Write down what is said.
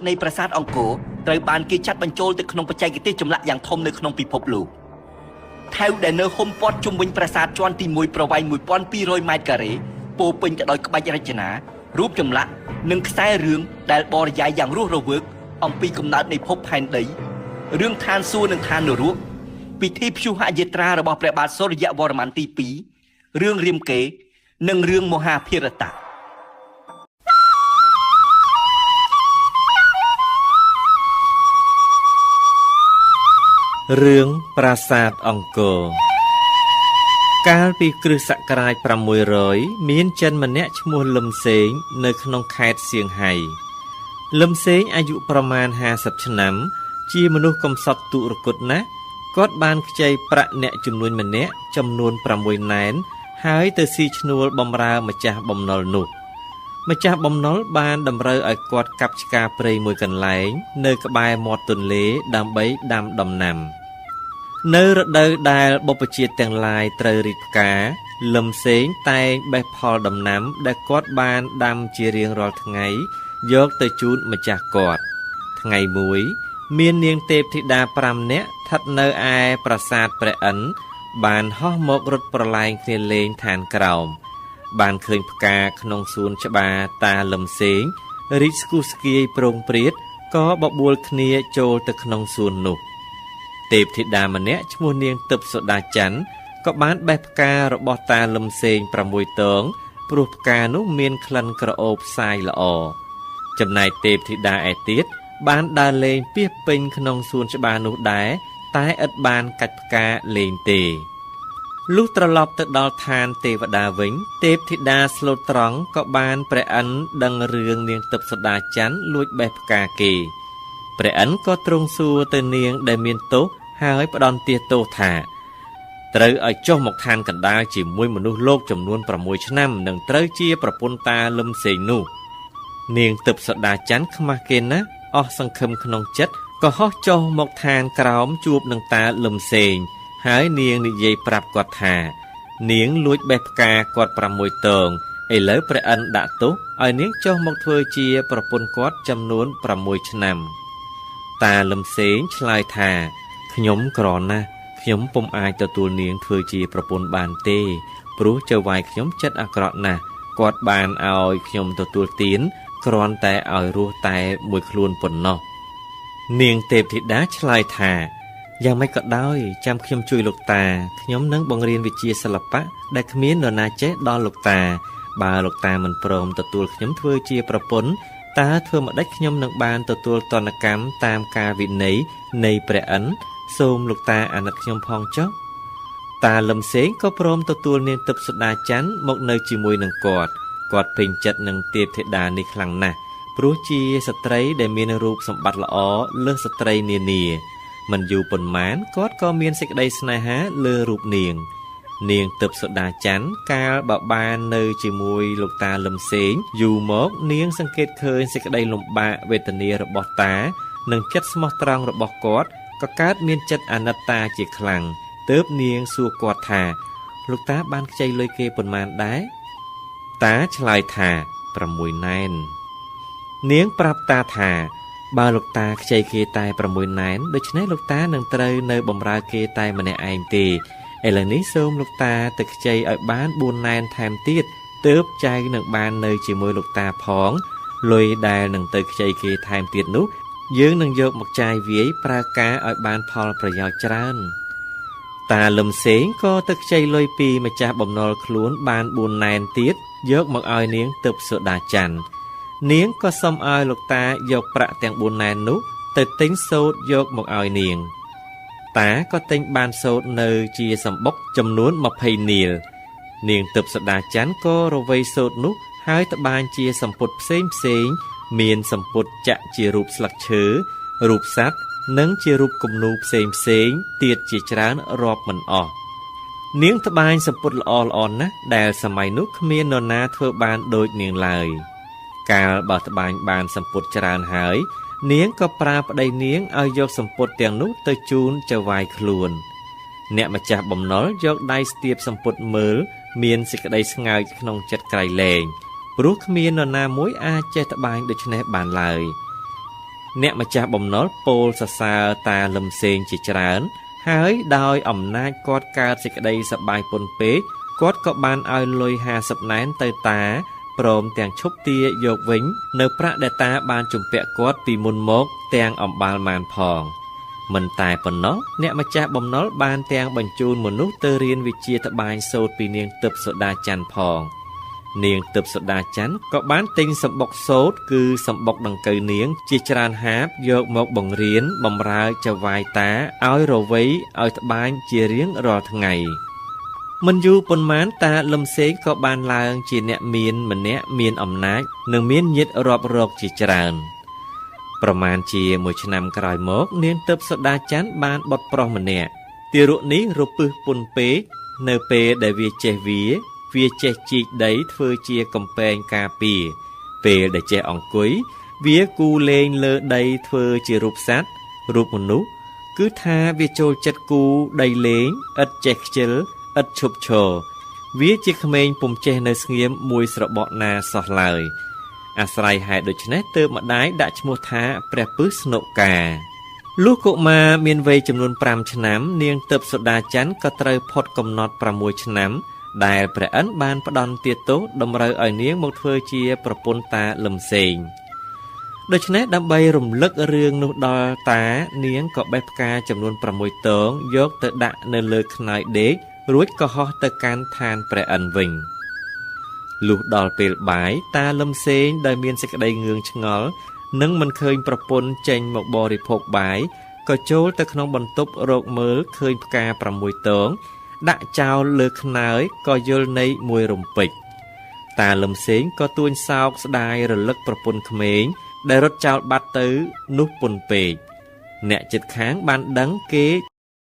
ในปราสาทអង្គរត្រូវបានគេចាត់បញ្ចូលទៅក្នុងបច្ចេកទេសចម្លាក់យ៉ាងធំនៅក្នុងពិភពលោកថែវដែលនៅហ៊ុំព័ទ្ធជុំវិញប្រាសាទជាន់ទី1ប្រវែង 1200 ម៉ែត្រការ៉េពោពេញទៅដោយក្បាច់រចនារូបចម្លាក់និងខ្សែរឿងដែលបរិយាយយ៉ាងរស់រវើកអំពីកំណើតនៃភពផែនដីរឿងឋានសួគ៌និងឋាននរកពិធីព្យុហយាត្រារបស់ព្រះបាទសូរ្យវរ្ម័នទី2រឿងរាមកេរ្តិ៍និងរឿងមហាភារតៈរឿងប្រាសាទអង្គរកាលពីគ្រិស្តសករាជ600មានចិនម្នាក់ឈ្មោះលឹមសេងនៅក្នុងខេត្តសៀងហៃលឹមសេងអាយុប្រមាណ50ឆ្នាំជាមនុស្សកំសត់ទុរគតណាស់គាត់បានខ្ចីប្រាក់អ្នកជំនួញម្នាក់ចំនួន6ណែនហើយទៅស៊ីឈ្នួលបម្រើម្ចាស់បំណុលនោះម្ចាស់បំណុលបានតម្រូវឲ្យគាត់កាប់ឆ្ការព្រៃមួយកន្លែងនៅក្បែរមាត់ទន្លេដើម្បីដាំដំណាំនៅរដូវដែលបុព្វជាតិទាំងឡាយត្រូវរីកផ្កាលឹមសេងតែងបេះផលដំណាំដែលគាត់បានដាំជារៀងរាល់ថ្ងៃយកទៅជូនម្ចាស់គាត់ថ្ងៃមួយមាននាងទេពធីតា5នាក់ស្ថិតនៅឯប្រាសាទព្រះឥន្ទបានហោះមករត់ប្រឡែងគ្នាលេងឋានក្រោមបានឃើញផ្កាក្នុងសួនច្បារតាលឹមសេងរីកស្គុះស្គាយប្រងព្រាតក៏បបួលគ្នាចូលទៅក្នុងសួននោះទេពធីតាម្នាក់ឈ្មោះនាងទិព្វសូដាច័ន្ទក៏បានបេះផ្ការបស់តាលឹមសេង6តងព្រោះផ្កានោះមានក្លិនក្រអូបសាយល្អចំណែកទេពធីតាឯទៀតបានដើរលេងពាសពេញក្នុងសួនច្បារនោះដែរតែឥតបានកាច់ផ្កាលេងទេលុះត្រឡប់ទៅដល់ឋានទេវតាវិញទេពធីតាស្លូតត្រង់ក៏បានព្រះឥន្ទដឹងរឿងនាងទិព្វសូដាច័ន្ទលួចបេះផ្កាគេព្រះឥន្ទក៏ទ្រង់សួរទៅនាងដែលមានទោសហើយផ្ដន្ទាទោសថាត្រូវឲ្យចុះមកឋានកណ្ដាលជាមួយមនុស្សលោកចំនួន6ឆ្នាំនឹងត្រូវជាប្រពន្ធតាលឹមសេងនោះនាងទិព្វសូដាច័ន្ទខ្មាស់គេណាស់អស់សង្ឃឹមក្នុងចិត្តក៏ហោះចុះមកឋានក្រោមជួបនឹងតាលឹមសេងហើយនាងនិយាយប្រាប់គាត់ថានាងលួចបេះផ្កាគាត់6តងឥឡូវព្រះឥន្ទដាក់ទោសឲ្យនាងចុះមកធ្វើជាប្រពន្ធគាត់ចំនួន6ឆ្នាំតាលឹមសេងឆ្លើយថាខ្ញុំក្រណាស់ខ្ញុំពុំអាចទទួលនាងធ្វើជាប្រពន្ធបានទេព្រោះចៅវាយខ្ញុំចិត្តអាក្រក់ណាស់គាត់បានឲ្យខ្ញុំទទួលទានគ្រាន់តែឲ្យរស់តែមួយខ្លួនប៉ុណ្ណោះនាងទេពធីតាឆ្លើយថាយ៉ាងម៉េចក៏ដោយចាំខ្ញុំជួយលោកតាខ្ញុំនឹងបង្រៀនវិជ្ជាសិល្បៈដែលគ្មាននរណាចេះដល់លោកតាបើលោកតាមិនព្រមទទួលខ្ញុំធ្វើជាប្រពន្ធតើធ្វើម្ដេចខ្ញុំនឹងបានទទួលទណ្ឌកម្មតាមការវិន័យនៃព្រះឥន្ទសូមលោកតាអាណិតខ្ញុំផងចុះតាលឹមសេងក៏ព្រមទទួលនាងទិព្វសូដាច័ន្ទមកនៅជាមួយនឹងគាត់ពេញចិត្តនឹងទេពធីតានេះខ្លាំងណាស់ព្រោះជាស្ត្រីដែលមានរូបសម្បត្តិល្អលើសស្ត្រីនានាមិនយូរប៉ុន្មានគាត់ក៏មានសេចក្តីស្នេហាលើរូបនាងទិព្វសូដាច័ន្ទកាលបើបាននៅជាមួយលោកតាលឹមសេងយូរមកនាងសង្កេតឃើញសេចក្តីលំបាកវេទនារបស់តានិងចិត្តស្មោះត្រង់របស់គាត់ក៏កើតមានចិត្តអាណិតតាជាខ្លាំងទើបនាងសួរគាត់ថាលោកតាបានខ្ចីលុយគេប៉ុន្មានដែរតាឆ្លើយថា6ណែននាងប្រាប់តាថាបើលោកតាខ្ចីគេតែ6ណែនដូច្នេះលោកតានឹងត្រូវនៅបម្រើគេតែម្នាក់ឯងទេឥឡូវនេះសូមលោកតាទៅខ្ចីឲ្យបាន4ណែនថែមទៀតទើបចៅនឹងបាននៅជាមួយលោកតាផងលុយដែលនឹងទៅខ្ចីគេថែមទៀតនោះយើងនឹងយកមកចាយវាយប្រើការឲ្យបានផលប្រយោជន៍ច្រើនតាលឹមសេងក៏ទៅខ្ចីលុយពីម្ចាស់បំណុលខ្លួនបាន4ណែនទៀតយកមកឲ្យនាងទិព្វសូដាច័ន្ទនាងក៏សុំឲ្យលោកតាយកប្រាក់ទាំង4ណែននោះទៅទិញសូត្រយកមកឲ្យនាងតាក៏ទិញបានសូត្រនៅជាសម្បុកចំនួន20នាឡិនាងទិព្វសូដាច័ន្ទក៏រវៃសូត្រនោះហើយត្បាញជាសម្ពុតផ្សេងមានសម្ពុតចាក់ជារូបស្លឹកឈើរូបសត្វនិងជារូបគំនូរផ្សេងទៀតជាច្រើនរាប់មិនអស់នាងត្បាញសម្ពុតល្អណាស់ដែលសម័យនោះគ្មាននរណាធ្វើបានដូចនាងឡើយកាលបើត្បាញបានសម្ពុតច្រើនហើយនាងក៏ប្រើប្តីនាងឲ្យយកសម្ពុតទាំងនោះទៅជូនចៅវាយខ្លួនអ្នកម្ចាស់បំណុលយកដៃស្ទាបសម្ពុតមើលមានសេចក្តីស្ងើចក្នុងចិត្តក្រៃលែងព្រោះគ្មាននរណាមួយអាចចេះត្បាញដូច្នេះបានឡើយ អ្នកម្ចាស់បំណុលពោលសរសើរតាលឹមសេងជាច្រើនហើយដោយអំណាចគាត់កើតសេចក្តីសប្បាយពន់ពេកគាត់ក៏បានឲ្យលុយ50ណែនទៅតាព្រមទាំងឈប់ទាយកវិញនៅប្រាក់ដែលតាបានជំពាក់គាត់ពីមុនមកទាំងអំបាលម៉ានផងមិនតែប៉ុណ្ណោះអ្នកម្ចាស់បំណុលបានទាំងបញ្ជូនមនុស្សទៅរៀនវិជ្ជាត្បាញសូត្រពីនាងទឹបសូដាច័ន្ទផងនាងទឹបសូដាច័ន្ទក៏បានទិញសម្បុកសូត្រគឺសម្បុកដង្កូវនាងជាច្រើនហាបយកមកបង្រៀនបម្រើចៅហ្វាយតាឲ្យរវៃឲ្យត្បាញជារៀងរាល់ថ្ងៃមិនយូរប៉ុន្មានតាលឹមសេងក៏បានឡើងជាអ្នកមានម្នាក់មានអំណាចនិងមានញាតិរាប់រកជាច្រើនប្រមាណជាមួយឆ្នាំក្រោយមកនាងទឹបសូដាច័ន្ទបានបុត្រប្រុសម្នាក់ទារកនេះរពឹសពន់ពេកនៅពេលដែលវាចេះវាចេះជីកដីធ្វើជាកំពែងការពារពេលដែលចេះអង្គុយវាគូលេងលើដីធ្វើជារូបសត្វរូបមនុស្សគឺថាវាចូលចិត្តគូដីលេងឥតចេះខ្ជិលឥតឈប់ឈរវាជាក្មេងពុំចេះនៅស្ងៀមមួយស្របក់ណាសោះឡើយអាស្រ័យហេតុដូច្នេះទើបម្ដាយដាក់ឈ្មោះថាព្រះពឹសស្នុកាលុះកុមារមានវ័យចំនួន5ឆ្នាំនាងទឹបសូដាច័ន្ទក៏ត្រូវផុតកំណត់6ឆ្នាំដែលព្រះឥន្ទបានផ្ដន់ទាទោសតម្រូវឲ្យនាងមកធ្វើជាប្រពន្ធតាលឹមសេងដូច្នេះដើម្បីរំលឹករឿងនោះដល់តានាងក៏បេះផ្កាចំនួន6ទងយកទៅដាក់នៅលើខ្នើយដេករួចក៏ហោះទៅកាន់ឋានព្រះឥន្ទវិញលុះដល់ពេលបាយតាលឹមសេងដែលមានសេចក្តីងឿងឆ្ងល់និងមិនឃើញប្រពន្ធចេញមកបរិភោគបាយក៏ចូលទៅក្នុងបន្ទប់រកមើលឃើញផ្កា6ទងដាក់ចោលលើខ្នើយក៏យល់ន័យមួយរំពេចតាលឹមសេងក៏ទួញសោកស្ដាយរលឹកប្រពន្ធក្មេងដែលរត់ចោលបាត់ទៅនោះពន់ពេកអ្នកជិតខាងបានដឹងគេ